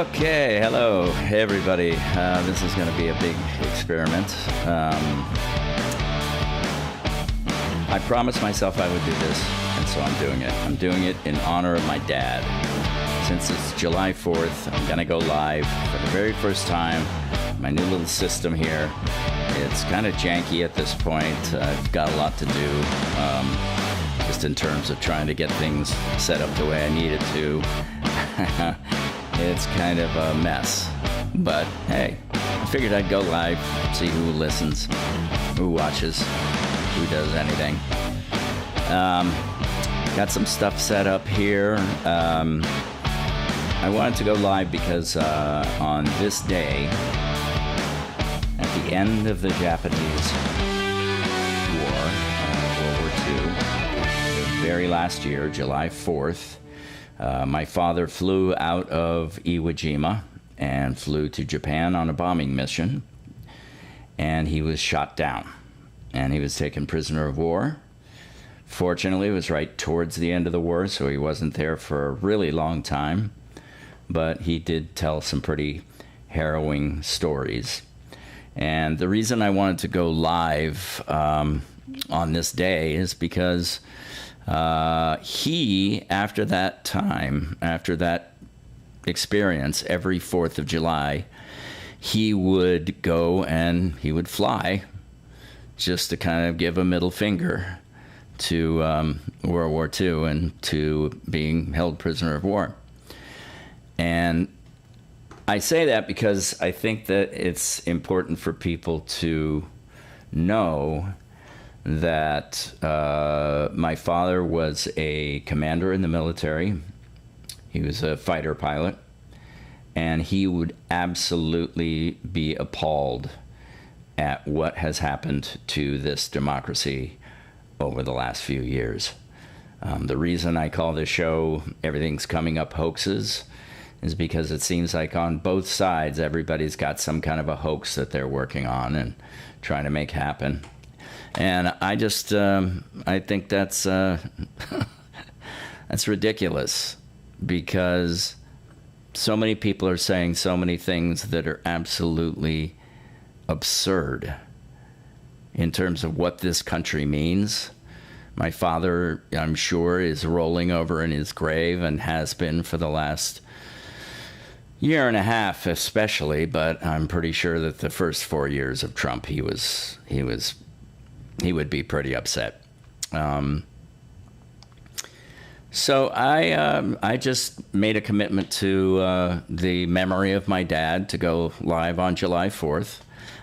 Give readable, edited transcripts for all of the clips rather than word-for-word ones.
Okay, hello everybody. This is going to be a big experiment. I promised myself I would do this, and so I'm doing it. I'm doing it in honor of my dad. Since it's July 4th, I'm going to go live for the very first time. My new little system here. It's kind of janky at this point. I've got a lot to do, just in terms of trying to get things set up the way I need it to. It's kind of a mess, but hey, I figured I'd go live, see who listens, who watches, who does anything. Got some stuff set up here. I wanted to go live because on this day, at the end of the Japanese War, World War II, the very last year, July 4th, my father flew out of Iwo Jima and flew to Japan on a bombing mission, and he was shot down, and he was taken prisoner of war. Fortunately, it was right towards the end of the war, so he wasn't there for a really long time, but he did tell some pretty harrowing stories. And the reason I wanted to go live on this day is because he, after that time, after that experience, every 4th of July, he would go and he would fly just to kind of give a middle finger to World War II and to being held prisoner of war. And I say that because I think that it's important for people to know that my father was a commander in the military. He was a fighter pilot, and he would absolutely be appalled at what has happened to this democracy over the last few years. The reason I call this show Everything's Coming Up Hoaxes is because it seems like on both sides everybody's got some kind of a hoax that they're working on and trying to make happen. And I just, I think that's that's ridiculous, because so many people are saying so many things that are absolutely absurd in terms of what this country means. My father, I'm sure, is rolling over in his grave and has been for the last year and a half especially, but I'm pretty sure that the first 4 years of Trump, he would be pretty upset. So I just made a commitment to the memory of my dad to go live on July 4th.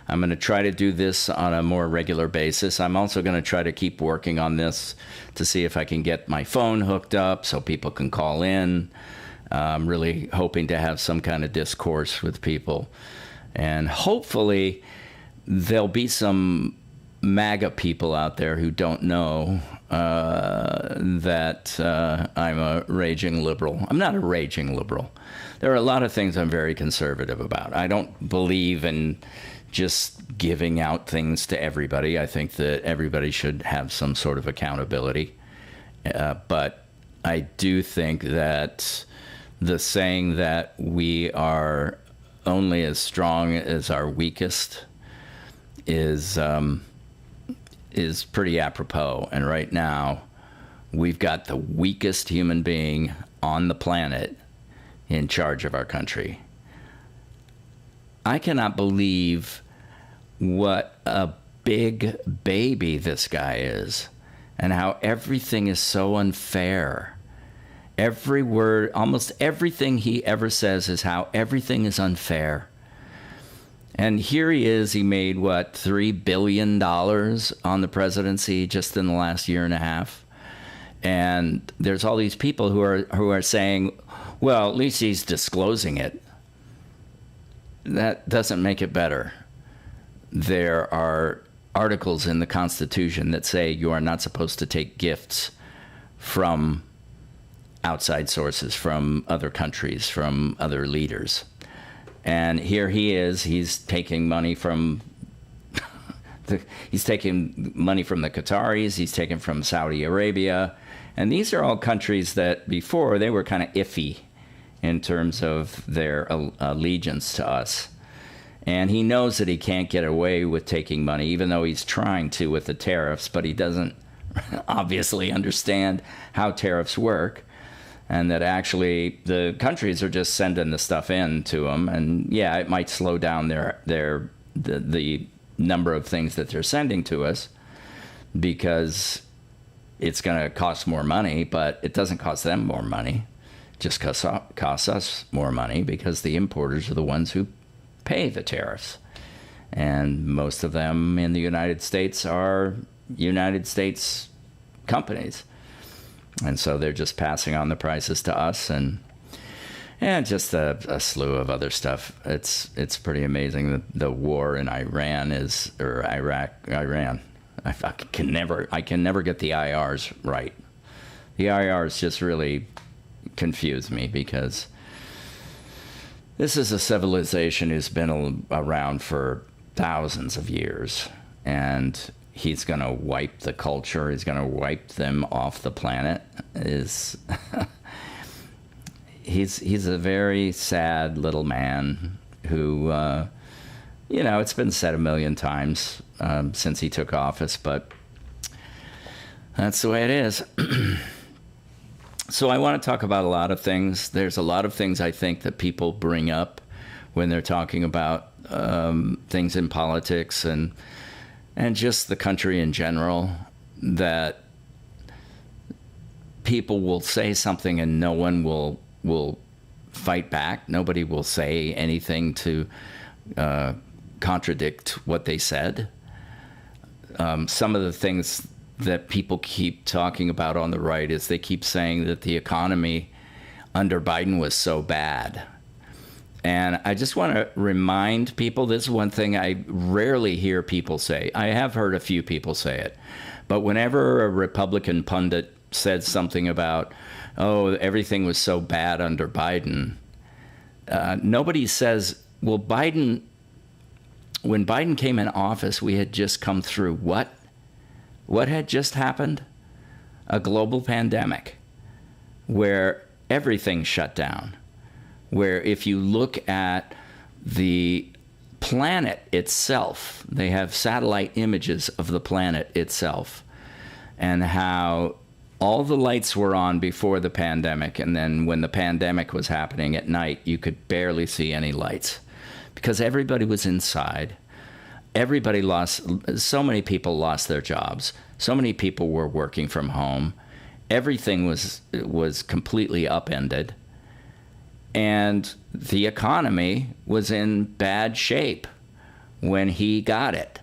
I'm going to try to do this on a more regular basis. I'm also going to try to keep working on this to see if I can get my phone hooked up so people can call in. I'm really hoping to have some kind of discourse with people. And hopefully there'll be some MAGA people out there who don't know that I'm a raging liberal. I'm not a raging liberal. There are a lot of things I'm very conservative about. I don't believe in just giving out things to everybody. I think that everybody should have some sort of accountability. But I do think that the saying that we are only as strong as our weakest is pretty apropos. And right now, we've got the weakest human being on the planet in charge of our country. I cannot believe what a big baby this guy is, and how everything is so unfair. Every word, almost everything he ever says is how everything is unfair. And here he is, he made, what, $3 billion on the presidency just in the last year and a half. And there's all these people who are saying, well, at least he's disclosing it. That doesn't make it better. There are articles in the Constitution that say you are not supposed to take gifts from outside sources, from other countries, from other leaders. And here he is, he's taking money from he's taking money from the Qataris, he's taken from Saudi Arabia, and these are all countries that before they were kind of iffy in terms of their allegiance to us. And he knows that he can't get away with taking money, even though he's trying to with the tariffs, but he doesn't obviously understand how tariffs work, and that actually the countries are just sending the stuff in to them. And yeah, it might slow down the number of things that they're sending to us because it's going to cost more money, but it doesn't cost them more money. It just costs us more money because the importers are the ones who pay the tariffs. And most of them in the United States are United States companies. And so they're just passing on the prices to us, and just a slew of other stuff. It's pretty amazing that the war in Iran Iran. I can never get the IRs right. The IRs just really confuse me because this is a civilization who's been around for thousands of years, and he's going to wipe the culture. He's going to wipe them off the planet. He's a very sad little man who, it's been said a million times since he took office, but that's the way it is. So I want to talk about a lot of things. There's a lot of things I think that people bring up when they're talking about things in politics and just the country in general, that people will say something and no one will fight back. Nobody will say anything to contradict what they said. Some of the things that people keep talking about on the right is they keep saying that the economy under Biden was so bad. And I just want to remind people, this is one thing I rarely hear people say. I have heard a few people say it. But whenever a Republican pundit said something about, oh, everything was so bad under Biden, nobody says, well, when Biden came in office, we had just come through what? What had just happened? A global pandemic where everything shut down. Where if you look at the planet itself, they have satellite images of the planet itself and how all the lights were on before the pandemic. And then when the pandemic was happening at night, you could barely see any lights because everybody was inside. So many people lost their jobs. So many people were working from home. Everything was completely upended. And the economy was in bad shape when he got it.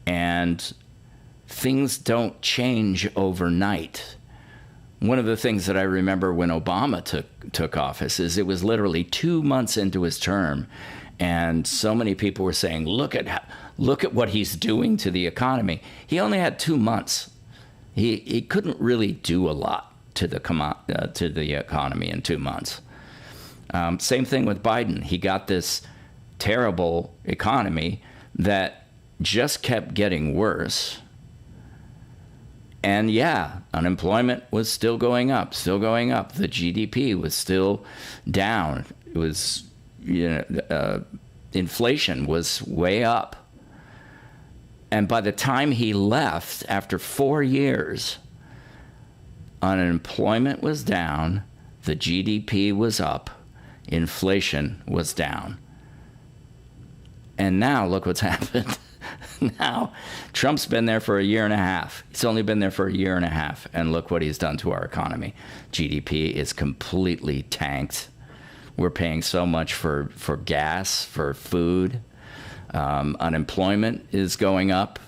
And things don't change overnight. One of the things that I remember when Obama took office is it was literally 2 months into his term. And so many people were saying, look at what he's doing to the economy. He only had 2 months. He couldn't really do a lot to the economy in 2 months. Same thing with Biden. He got this terrible economy that just kept getting worse. And yeah, unemployment was still going up. The GDP was still down. It was, inflation was way up. And by the time he left, after 4 years, unemployment was down, the GDP was up, inflation was down. And now look what's happened. Now, Trump's been there for a year and a half. He's only been there for a year and a half, and look what he's done to our economy. GDP is completely tanked. We're paying so much for gas, for food. Unemployment is going up.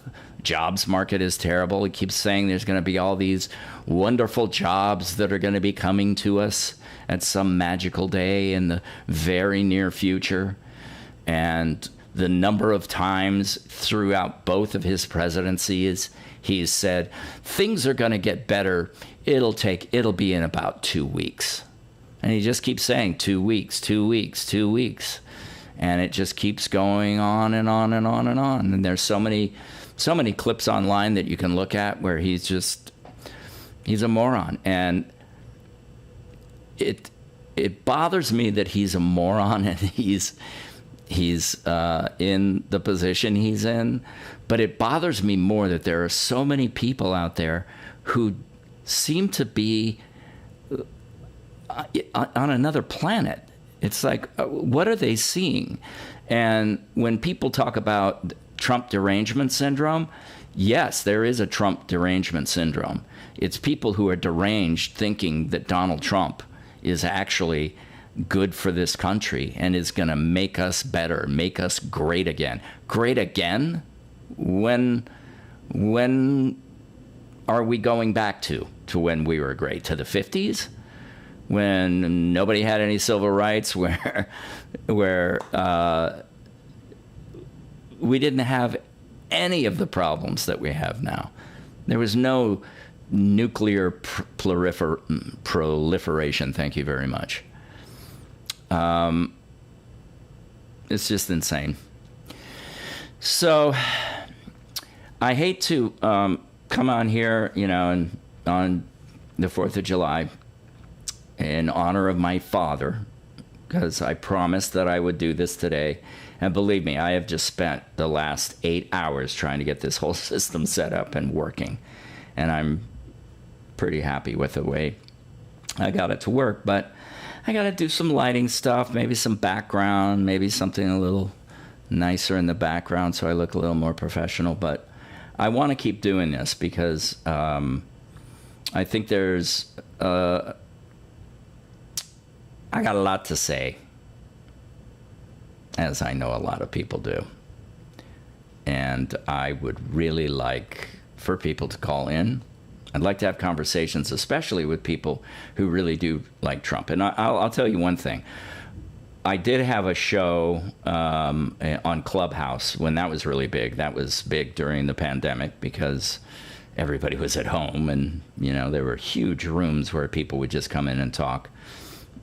Jobs market is terrible. He keeps saying there's going to be all these wonderful jobs that are going to be coming to us at some magical day in the very near future. And the number of times throughout both of his presidencies, he's said, things are going to get better. It'll be in about 2 weeks. And he just keeps saying 2 weeks, 2 weeks, 2 weeks. And it just keeps going on and on and on and on. And there's so many clips online that you can look at where he's a moron. And it bothers me that he's a moron and he's in the position he's in. But it bothers me more that there are so many people out there who seem to be on another planet. It's like, what are they seeing? And when people talk about Trump derangement syndrome, yes, there is a Trump derangement syndrome. It's people who are deranged thinking that Donald Trump is actually good for this country and is going to make us better, make us great again. Great again? When are we going back to when we were great? To the 50s? When nobody had any civil rights, where we didn't have any of the problems that we have now. There was no nuclear proliferation. Thank you very much. It's just insane. So I hate to come on here, and on the 4th of July in honor of my father, because I promised that I would do this today. And believe me, I have just spent the last 8 hours trying to get this whole system set up and working. And I'm pretty happy with the way I got it to work. But I got to do some lighting stuff, maybe some background, maybe something a little nicer in the background so I look a little more professional. But I want to keep doing this because I think there's... I got a lot to say, as I know a lot of people do. And I would really like for people to call in. I'd like to have conversations, especially with people who really do like Trump. And I'll tell you one thing. I did have a show on Clubhouse when that was really big. That was big during the pandemic because everybody was at home and, there were huge rooms where people would just come in and talk.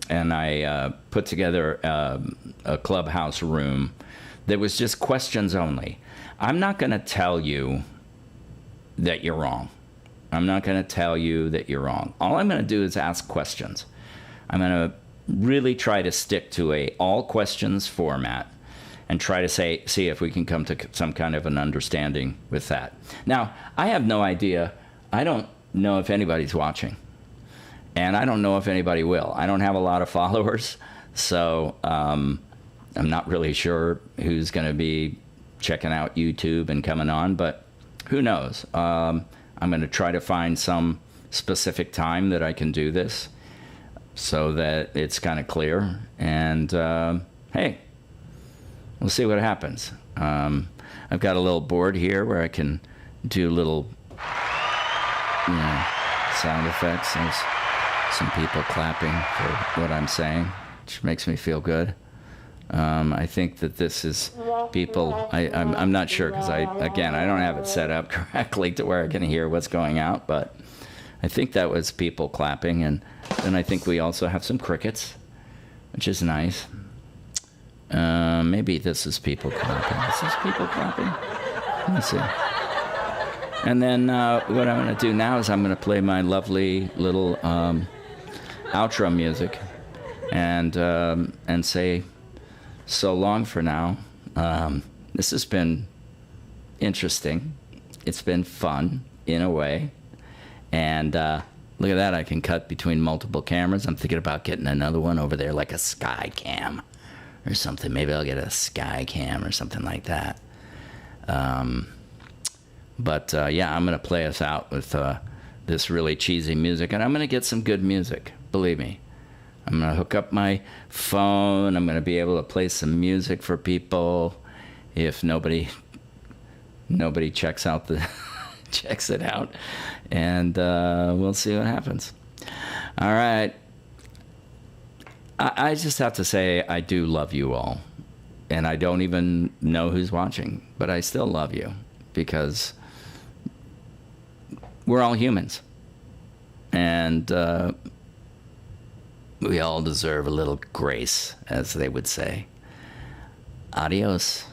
And I put together a Clubhouse room that was just questions only. I'm not going to tell you that you're wrong. I'm not going to tell you that you're wrong. All I'm going to do is ask questions. I'm going to really try to stick to a all questions format and try to see if we can come to some kind of an understanding with that. Now, I have no idea. I don't know if anybody's watching. And I don't know if anybody will. I don't have a lot of followers, so I'm not really sure who's going to be checking out YouTube and coming on, but who knows? I'm going to try to find some specific time that I can do this so that it's kind of clear. And, hey, we'll see what happens. I've got a little board here where I can do little sound effects. There's some people clapping for what I'm saying, which makes me feel good. I think that this is people, I'm not sure because I don't have it set up correctly to where I can hear what's going out, but I think that was people clapping. And then I think we also have some crickets, which is nice. Maybe this is people clapping. Is this people clapping? Let me see. And then what I'm going to do now is I'm going to play my lovely little outro music and say so long for now. This has been interesting. It's been fun in a way. And look at that. I can cut between multiple cameras. I'm thinking about getting another one over there, like a sky cam or something. Maybe I'll get a sky cam or something like that. But yeah, I'm going to play us out with this really cheesy music. And I'm going to get some good music. Believe me. I'm going to hook up my phone. I'm going to be able to play some music for people if nobody checks out checks it out. And we'll see what happens. All right. I just have to say I do love you all. And I don't even know who's watching, but I still love you because we're all humans. And we all deserve a little grace, as they would say. Adios.